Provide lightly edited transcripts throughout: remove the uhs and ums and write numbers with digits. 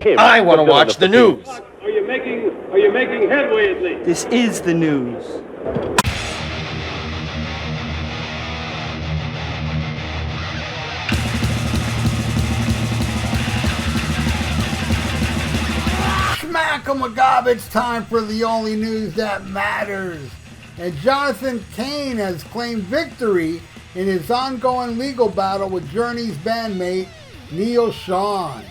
him. I want to watch the news. Are you making headway at least? This is the news. Smack 'em a gob, it's time for the only news that matters. And Jonathan Cain has claimed victory in his ongoing legal battle with Journey's bandmate, Neal Schon.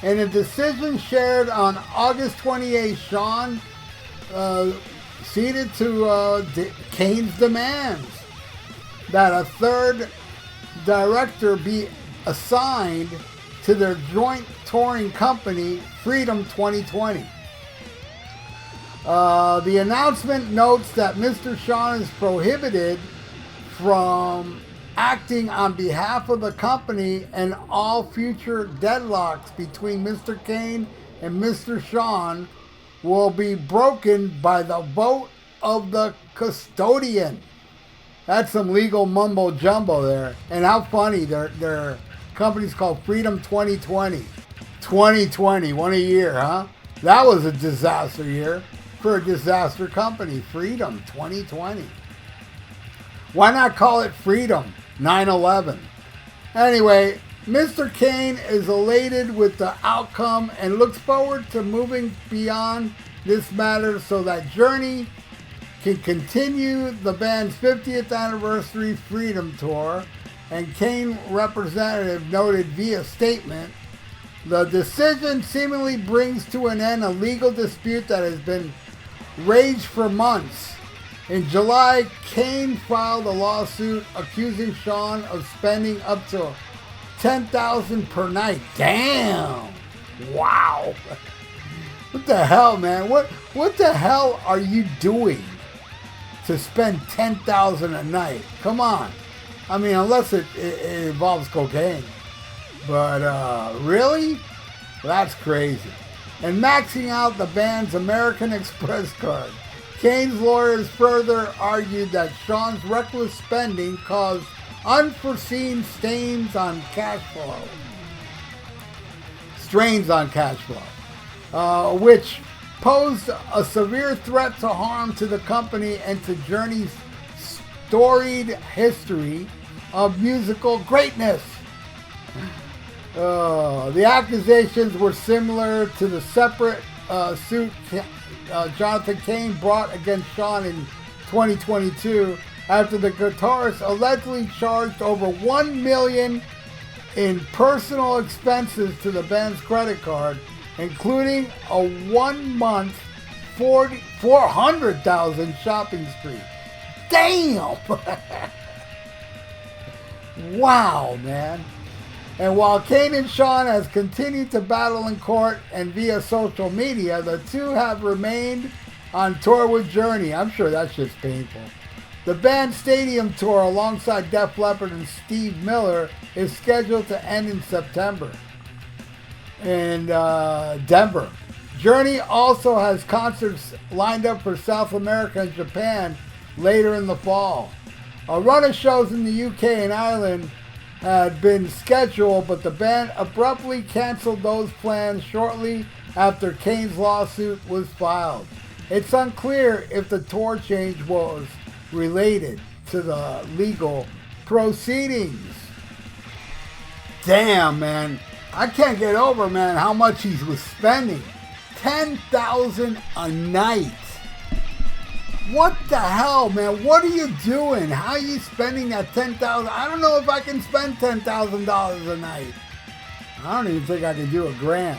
In a decision shared on August 28th, Schon ceded to Cain's demands that a third director be assigned to their joint touring company, Freedom 2020. The announcement notes that Mr. Schon is prohibited from acting on behalf of the company, and all future deadlocks between Mr. Cain and Mr. Schon will be broken by the vote of the custodian. That's some legal mumbo jumbo there. And how funny, their company's called Freedom 2020. 2020, one a year, huh? That was a disaster year for a disaster company. Freedom 2020. Why not call it Freedom 9/11? Anyway, Mr. Cain is elated with the outcome and looks forward to moving beyond this matter so that Journey can continue the band's 50th anniversary Freedom Tour. And Cain representative noted via statement, the decision seemingly brings to an end a legal dispute that has been raged for months. In July, Cain filed a lawsuit accusing Schon of spending up to $10,000 per night. Damn! Wow! What the hell, man? What the hell are you doing to spend $10,000 a night? Come on. I mean, unless it involves cocaine. But really? That's crazy. And maxing out the band's American Express card. Cain's lawyers further argued that Schon's reckless spending caused unforeseen strains on cash flow, which posed a severe threat to harm to the company and to Journey's storied history of musical greatness. The accusations were similar to the separate suit Jonathan Cain brought against Schon in 2022 after the guitarist allegedly charged over $1 million in personal expenses to the band's credit card, including a 1 month $400,000 shopping spree. Damn! Wow, man. And while Cain and Schon has continued to battle in court and via social media, the two have remained on tour with Journey. I'm sure that's just painful. The band's stadium tour alongside Def Leppard and Steve Miller is scheduled to end in September in Denver. Journey also has concerts lined up for South America and Japan later in the fall. A run of shows in the UK and Ireland had been scheduled, but the band abruptly canceled those plans shortly after Cain's lawsuit was filed. It's unclear if the tour change was related to the legal proceedings. Damn, man. I can't get over, man, how much he was spending. $10,000 a night. What the hell, man? What are you doing? How are you spending that $10,000? I don't know if I can spend $10,000 a night. I don't even think I can do $1,000.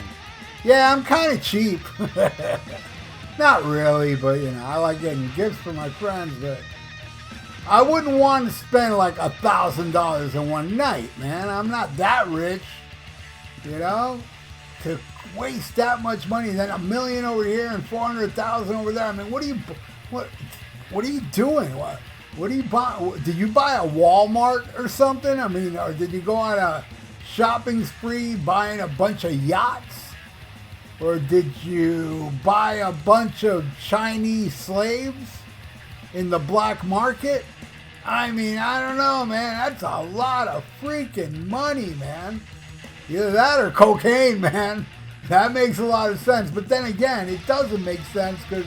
Yeah, I'm kind of cheap. Not really, but you know, I like getting gifts for my friends, but I wouldn't want to spend like $1,000 in one night, man. I'm not that rich, you know, to waste that much money. Then $1 million over here and $400,000 over there. I mean, what are you doing? What do you buy? Did you buy a Walmart or something? I mean, or did you go on a shopping spree buying a bunch of yachts? Or did you buy a bunch of Chinese slaves in the black market? I mean, I don't know, man. That's a lot of freaking money, man. Either that or cocaine, man. That makes a lot of sense. But then again, it doesn't make sense because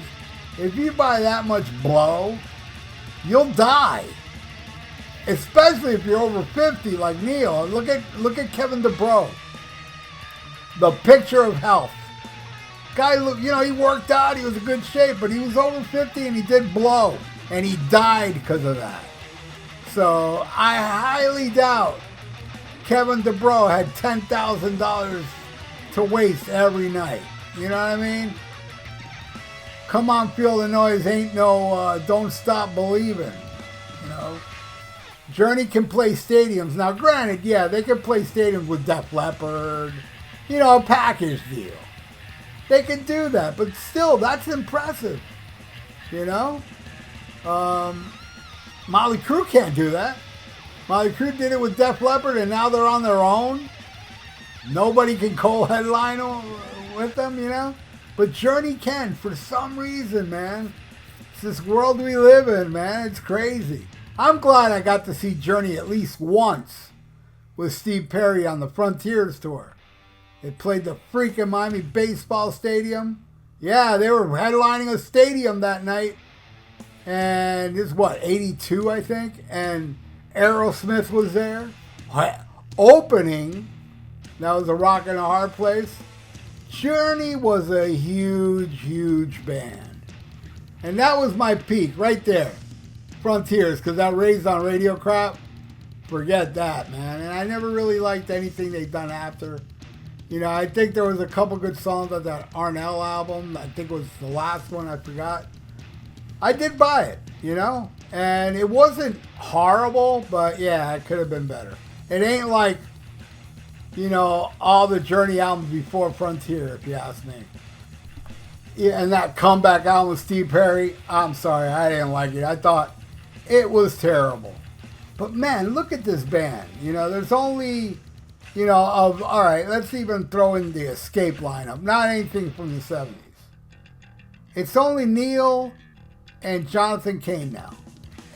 if you buy that much blow, you'll die. Especially if you're over 50 like Neal. Look at Kevin DeBro. The picture of health. Guy, you know, he worked out, he was in good shape, but he was over 50 and he did blow. And he died because of that. So I highly doubt Kevin DeBro had $10,000 to waste every night. You know what I mean? Come on, feel the noise. Ain't no don't stop believing. You know? Journey can play stadiums. Now, granted, yeah, they can play stadiums with Def Leppard. You know, a package deal. They can do that, but still, that's impressive. You know? Motley Crue can't do that. Motley Crue did it with Def Leppard, and now they're on their own. Nobody can co-headline with them, you know? But Journey can, for some reason, man. It's this world we live in, man. It's crazy. I'm glad I got to see Journey at least once with Steve Perry on the Frontiers tour. They played the freaking Miami Baseball Stadium. Yeah, they were headlining a stadium that night. And this is what, 82, I think? And Aerosmith was there. Opening, that was a rock and a hard place. Journey was a huge, huge band. And that was my peak right there. Frontiers, because that Raised on Radio crap, forget that, man. And I never really liked anything they've done after. You know, I think there was a couple good songs on that Arnell album. I think it was the last one, I forgot. I did buy it, you know? And it wasn't horrible, but yeah, it could have been better. It ain't like, you know, all the Journey albums before Frontier, if you ask me. Yeah, and that comeback album with Steve Perry, I'm sorry, I didn't like it. I thought it was terrible. But man, look at this band. You know, there's only, you know, all right, let's even throw in the Escape lineup. Not anything from the 70s. It's only Neal and Jonathan Cain now.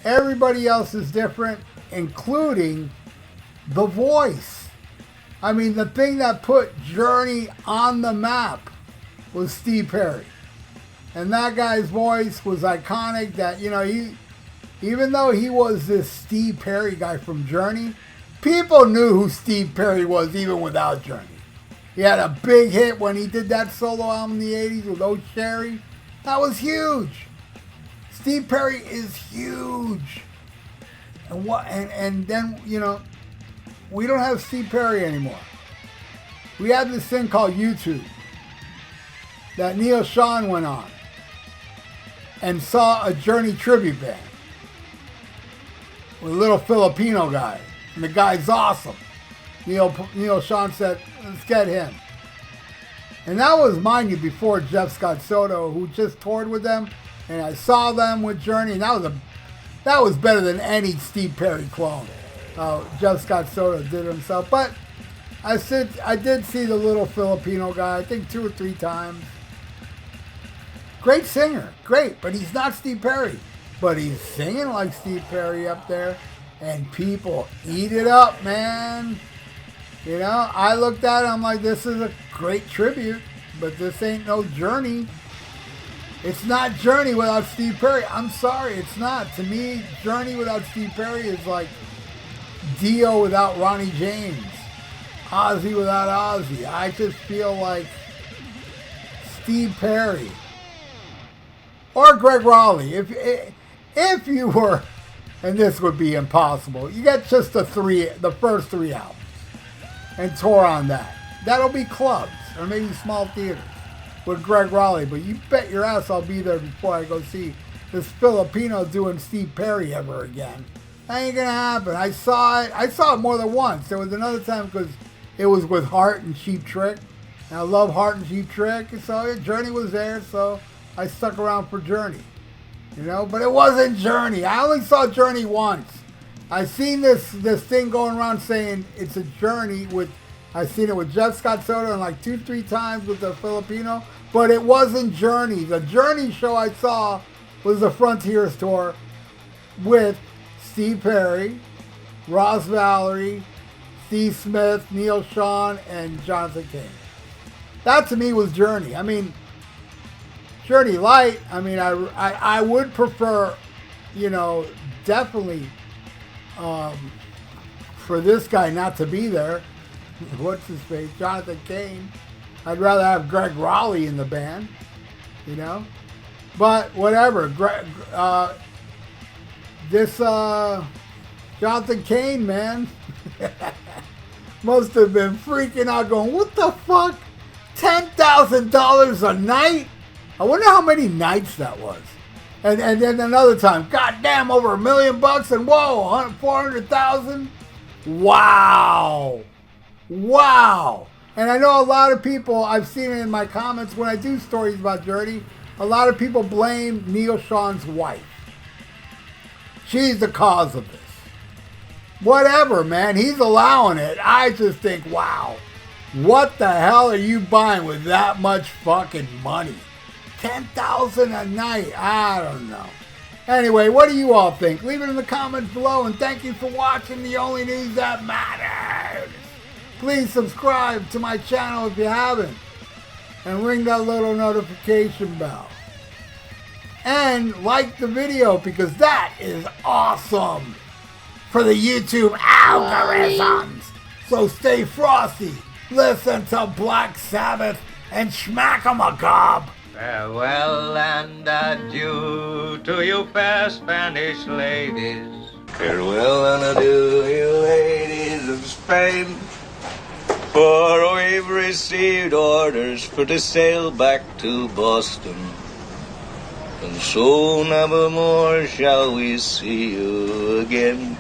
Everybody else is different, including the voice. I mean, the thing that put Journey on the map was Steve Perry. And that guy's voice was iconic. That, you know, even though he was this Steve Perry guy from Journey, people knew who Steve Perry was even without Journey. He had a big hit when he did that solo album in the 80s with Oh Sherry. That was huge. Steve Perry is huge. And then, you know, we don't have Steve Perry anymore. We have this thing called YouTube that Neal Schon went on and saw a Journey tribute band with a little Filipino guy. And the guy's awesome. Neal Schon said, let's get him. And that was, mind you, before Jeff Scott Soto, who just toured with them. And I saw them with Journey, and that was better than any Steve Perry clone. Jeff Scott Soto did himself. But I did see the little Filipino guy, I think 2 or 3 times. Great singer, great, but he's not Steve Perry. But he's singing like Steve Perry up there, and people eat it up, man. You know, I looked at it, I'm like, this is a great tribute, but this ain't no Journey. It's not Journey without Steve Perry. I'm sorry, it's not. To me, Journey without Steve Perry is like Dio without Ronnie James. Ozzy without Ozzy. I just feel like Steve Perry. Or Greg Raleigh. If you were, and this would be impossible, you get just the first 3 albums and tour on that. That'll be clubs or maybe small theaters with Greg Raleigh, but you bet your ass I'll be there before I go see this Filipino doing Steve Perry ever again. That ain't gonna happen. I saw it more than once. There was another time because it was with Heart and Cheap Trick, and I love Heart and Cheap Trick, so Journey was there, so I stuck around for Journey. You know, but it wasn't Journey. I only saw Journey once. I seen this thing going around saying it's a Journey with, I seen it with Jeff Scott Soto and like 2-3 times with the Filipino, but it wasn't Journey. The Journey show I saw was the Frontiers tour with Steve Perry, Ross Valerie, Steve Smith, Neal Schon, and Jonathan Cain. That to me was Journey. I mean, Journey Light. I mean, I would prefer, you know, definitely for this guy not to be there. What's his face? Jonathan Cain. I'd rather have Greg Raleigh in the band, you know. But whatever. This Jonathan Cain, man, must have been freaking out going, what the fuck? $10,000 a night? I wonder how many nights that was. And then another time, goddamn, over $1 million and whoa, 400,000? Wow. Wow. And I know a lot of people, I've seen it in my comments when I do stories about Journey, a lot of people blame Neal Schon's wife. She's the cause of this. Whatever, man. He's allowing it. I just think, wow. What the hell are you buying with that much fucking money? $10,000 a night. I don't know. Anyway, what do you all think? Leave it in the comments below, and thank you for watching the only news that matters. Please subscribe to my channel if you haven't, and ring that little notification bell. And like the video, because that is awesome for the YouTube algorithms. So stay frosty, listen to Black Sabbath, and smack 'em a gob. Farewell and adieu to you fair Spanish ladies. Farewell and adieu, you ladies of Spain. For we've received orders for to sail back to Boston. And so never more shall we see you again.